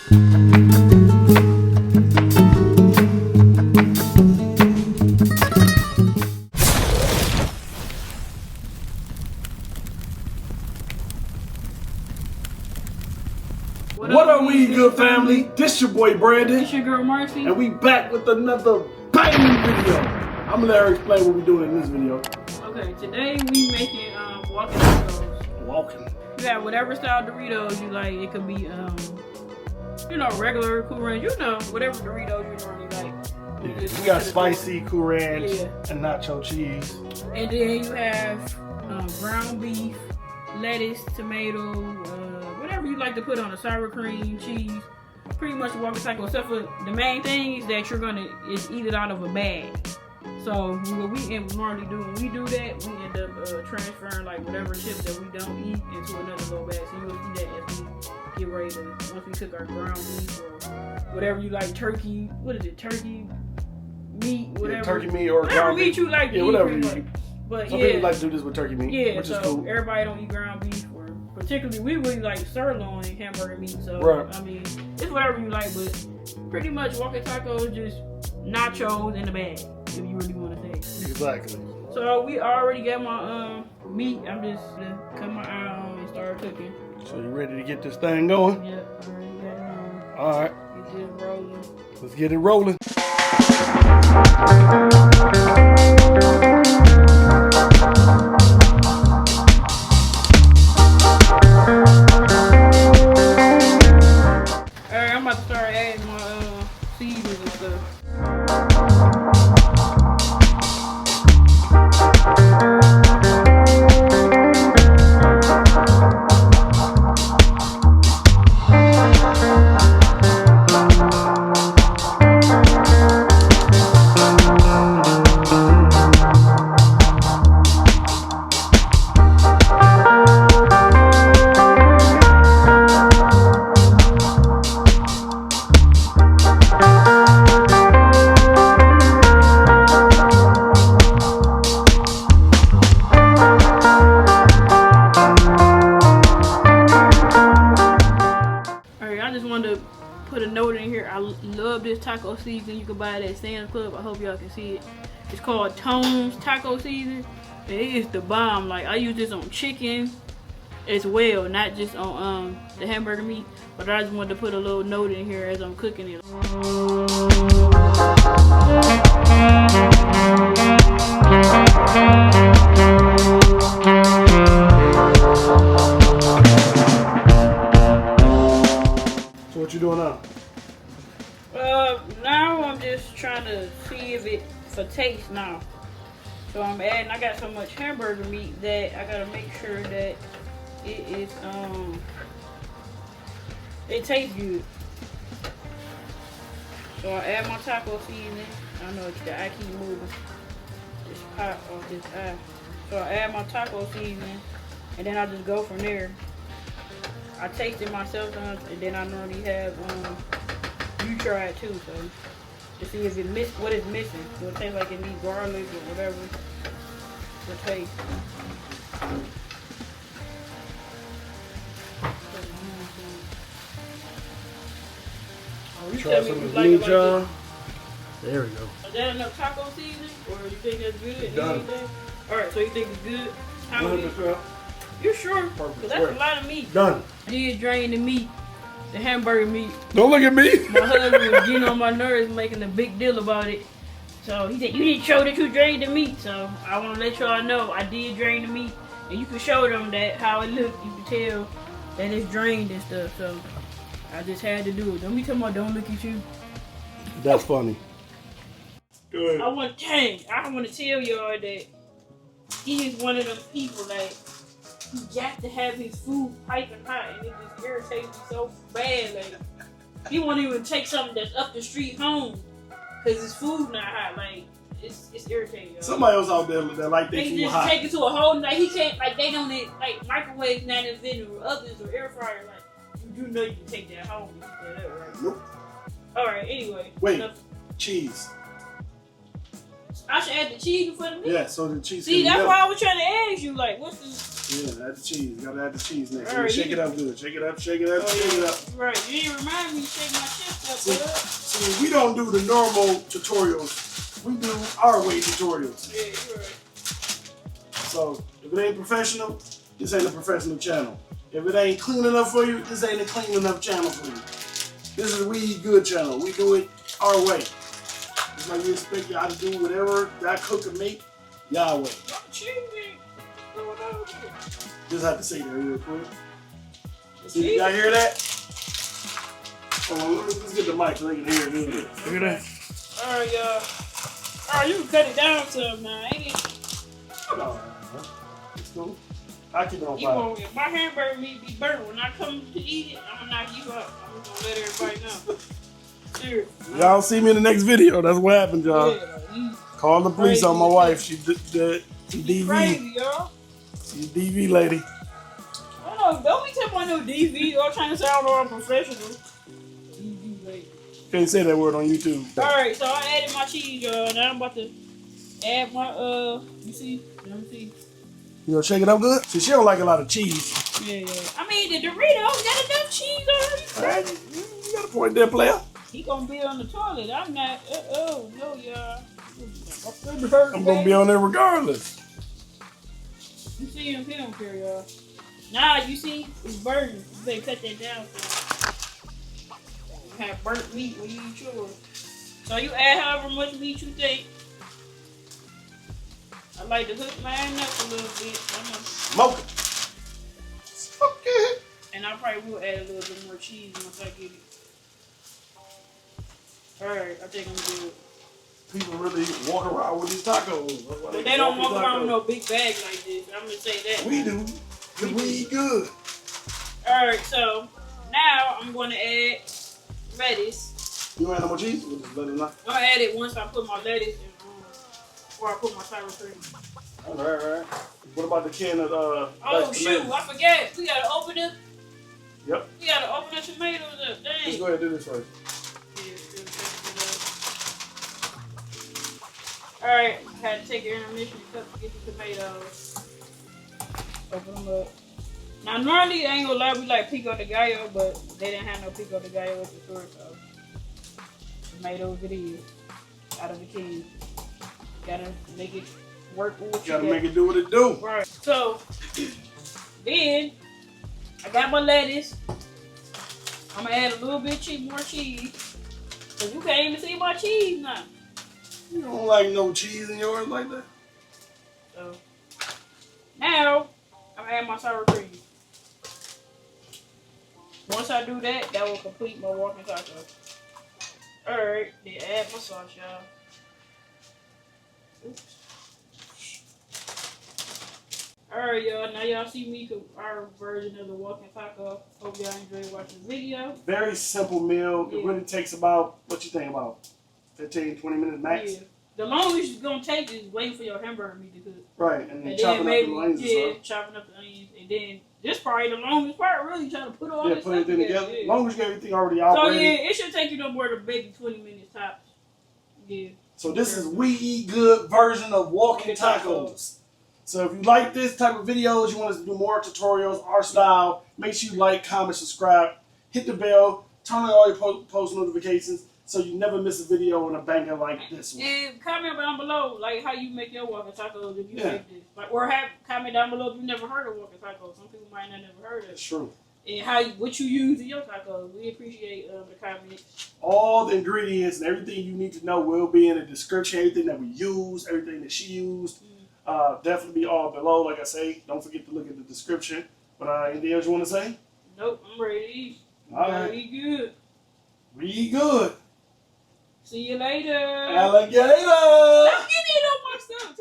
What are we, good family? This your boy Brandon. It's your girl Marcy. And we back with another banging video. I'm gonna let her explain what we're doing in this video. Okay, today we making walking Doritos. Walking. You have whatever style Doritos you like. It could be you know, regular, Cool Ranch, you know, whatever Doritos you normally like. Yeah, we got spicy, Cool Ranch, and nacho cheese. And then you have ground beef, lettuce, tomato, whatever you like to put on a sour cream, cheese. Pretty much a walking taco, except for the main thing is that you're gonna eat it out of a bag. So what we normally do when we do that, we end up transferring like whatever chips that we don't eat into another little bag. So you will see that as we get ready to, once we cook our ground beef or whatever you like, turkey, what is it, turkey meat, whatever. Yeah, turkey meat or whatever ground meat beef. you like to eat, whatever you eat. But some people like to do this with turkey meat, which is cool. Everybody don't eat ground beef, or particularly we really like sirloin hamburger meat. So I mean, it's whatever you like, but pretty much walking tacos just nachos in the bag, if you really want to say. Exactly. So we already got my meat. I'm just gonna cut my eye on and start cooking. So you ready to get this thing going? Yep, already got it on. All right. Get this rolling. Let's get it rolling. Alright, I'm about to start adding my seasonings and stuff. Put a note in here. I love this taco season. You can buy it at Sam's Club. I hope y'all can see it. It's called Tone's Taco Season. And it is the bomb. Like, I use this on chicken as well, not just on the hamburger meat. But I just wanted to put a little note in here as I'm cooking it. What you doing now? Now I'm just trying to see if it for taste now. So I'm adding, I got so much hamburger meat that I gotta make sure that it is it tastes good. So I add my taco seasoning. I know the eye keep moving. This pot off this eye. So I add my taco seasoning and then I just go from there. I taste it myself, and then I normally have you try it too, so to see if it what it's missing. So it tastes like it needs garlic or whatever the taste. You try some of the meat, John. There we go. Is that enough taco seasoning, or you think that's good? Done. All right, so you think it's good? How 100%. You sure? Because that's a lot of meat. Done. I did drain the meat, the hamburger meat. Don't look at me. My husband was getting on my nerves, making a big deal about it. So he said, you didn't show that you drained the meat. So I want to let y'all know I did drain the meat. And you can show them that how it looked. You can tell that it's drained and stuff. So I just had to do it. Don't be talking about don't look at you. That's funny. Good. I want to tell y'all that he is one of them people that he got to have his food piping hot, and it just irritates me so bad. Like, he won't even take something that's up the street home because his food not hot. Like, it's irritating. Y'all. Somebody else out there that like their food hot. They just take it to a whole, like, he can't, like, they don't, like, microwave, not invented, or ovens, or air fryer. Like, you know you can take that home and eat that up, right? Nope. Alright, anyway. Wait, cheese. I should add the cheese before the meat. Yeah, so the cheese. See, that's why I was trying to ask you, like, what's the? Yeah, add the cheese. Gotta add the cheese next. Right, Shake it up good. Shake it up. Shake it up. Shake it up. Right. You didn't remind me to shake my chips up. See, we don't do the normal tutorials. We do our way tutorials. Yeah, you're right. So if it ain't professional, this ain't a professional channel. If it ain't clean enough for you, this ain't a clean enough channel for you. This is a We Eat Good channel. We do it our way. It's like we expect y'all to do whatever y'all cook and make, y'all way. Just have to say that real quick. See, y'all hear that? Hold on, let's get the mic so they can hear it. Hear that? Alright, y'all. Alright, you can cut it down some now, ain't it? No, it's cool. I keep it on You fire. won't, if my hamburger meat be burnt, when I come to eat it, I'm gonna knock you up. I'm just gonna let everybody know. Seriously. Y'all see me in the next video. That's what happened, y'all. Yeah, Call the police on my wife. She DV. crazy, y'all. She's DV lady. I don't know. Don't be talking about no DV or trying to sound all professional. DV lady. Can't say that word on YouTube. Alright, so I added my cheese, y'all. Now I'm about to add my, you see? Let me see. You gonna shake it up good? See, she don't like a lot of cheese. Yeah. I mean, the Doritos got enough cheese already. Alright, you got a point there, player. He gonna be on the toilet. I'm not. Oh no, y'all. I'm gonna be on there regardless. You see him? He don't care, y'all. Nah, you see, it's burning. You better cut that down. You have burnt meat when you eat yours. So you add however much meat you think. I like to hook mine up a little bit. Smoke it. Smoke it. And I probably will add a little bit more cheese once I get it. Alright, I think I'm good. People really walk around with these tacos. But they don't walk around with no big bag like this. I'm gonna say that. We do. Cause we eat good. Alright, so now I'm gonna add lettuce. You want no more cheese? We'll just let it know. I'm gonna add it once I put my lettuce in, before I put my sour cream. Alright. What about the can of Oh shoot, tomatoes? I forget. We gotta open it. Yep. We gotta open the tomatoes up. Dang. Let's go ahead and do this first. Alright, I had to take an intermission to get the tomatoes. Open them up. Now normally I ain't gonna lie, we like pico de gallo, but they didn't have no pico de gallo at the store, so tomatoes it is. Out of the can. Gotta make it work with what you Gotta make it do what it do. Right. So then I got my lettuce. I'm gonna add a little bit more cheese. Cause you can't even see my cheese now. You don't like no cheese in yours like that? So now I'm gonna add my sour cream. Once I do that, that will complete my walking taco. Alright, then add my sauce, y'all. Oops. Alright, y'all. Now y'all see me cook our version of the walking taco. Hope y'all enjoyed watching the video. Very simple meal. Yeah. It really takes about, what you think about? 15, 20 minutes max? Yeah. The longest it's gonna take is waiting for your hamburger meat to cook. Right, and then And chopping then up the onions and stuff. chopping up the onions, and then this probably the longest part. Really trying to put all Yeah, this put stuff everything together. Yeah. As long as you get everything already out So ready. yeah, it should take you no more than maybe 20 minutes tops. Yeah. So this is We Eat Good version of walking tacos. So if you like this type of videos, you want us to do more tutorials, our style, make sure you like, comment, subscribe, hit the bell, turn on all your post notifications so you never miss a video on a banger like this one. And comment down below like how you make your walking tacos if you Yeah. make this. Like, or comment down below if you never heard of walking tacos. Some people might not never heard of it. That's true. And what you use in your tacos. We appreciate the comments. All the ingredients and everything you need to know will be in the description. Everything that we use, everything that she used, definitely be all below. Like I say, don't forget to look at the description. But anything else you want to say? Nope, I'm ready to eat. All right. We good. We eat good. See you later. Alligator. Stop getting it on my stuff.